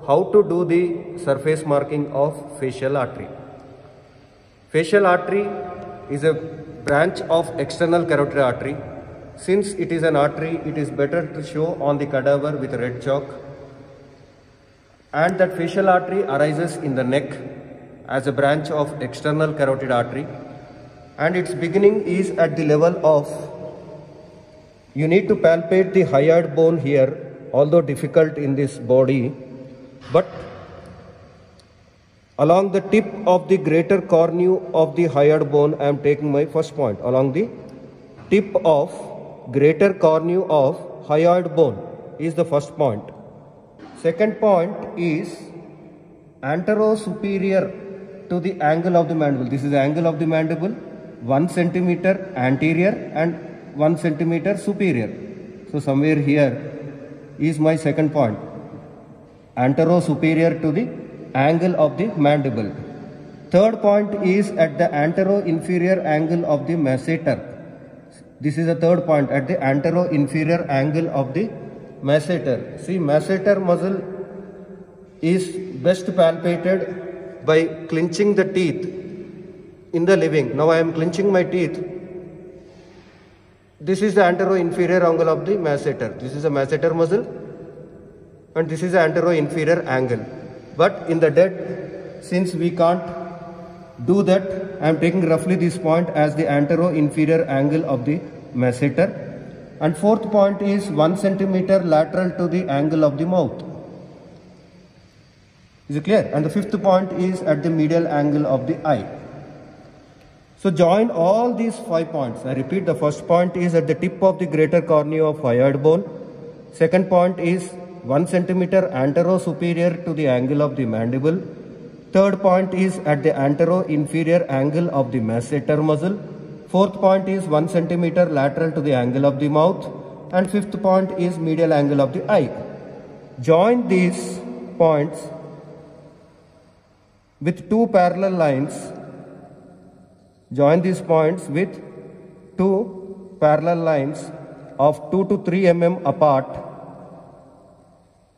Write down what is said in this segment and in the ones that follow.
how to do the surface marking of facial artery? Facial artery is a branch of external carotid artery. Since it is an artery, it is better to show on the cadaver with red chalk. And that facial artery arises in the neck as a branch of external carotid artery. And its beginning is at the level of, you need to palpate the hyoid bone here, although difficult in this body, but along the tip of the greater cornu of the hyoid bone, I am taking my first point. Along the tip of greater cornu of hyoid bone is the first point. Second point is antero-superior to the angle of the mandible. This is the angle of the mandible, 1 centimeter anterior and 1 centimeter superior. So somewhere here is my second point. Antero-superior to the angle of the mandible. Third point is at the antero-inferior angle of the masseter. This is the third point, at the antero-inferior angle of the masseter. See, masseter muscle is best palpated by clenching the teeth in the living. Now I am clenching my teeth. This is the antero-inferior angle of the masseter. This is the masseter muscle and this is the antero-inferior angle. But in the dead, since we can't do that, I am taking roughly this point as the antero-inferior angle of the masseter. And fourth point is 1 centimeter lateral to the angle of the mouth. Is it clear? And the fifth point is at the medial angle of the eye. So join all these 5 points. I repeat, the first point is at the tip of the greater cornu of hyoid bone. Second point is 1 centimeter antero-superior to the angle of the mandible. Third point is at the antero-inferior angle of the masseter muscle. Fourth point is 1 centimeter lateral to the angle of the mouth. And fifth point is medial angle of the eye. Join these points with 2 parallel lines. Join these points with 2 parallel lines of 2 to 3 mm apart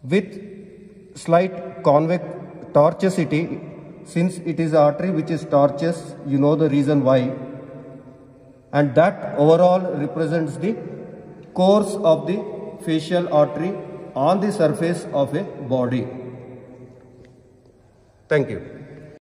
with slight convex tortuosity. Since it is artery which is tortuous, you know the reason why. And that overall represents the course of the facial artery on the surface of a body. Thank you.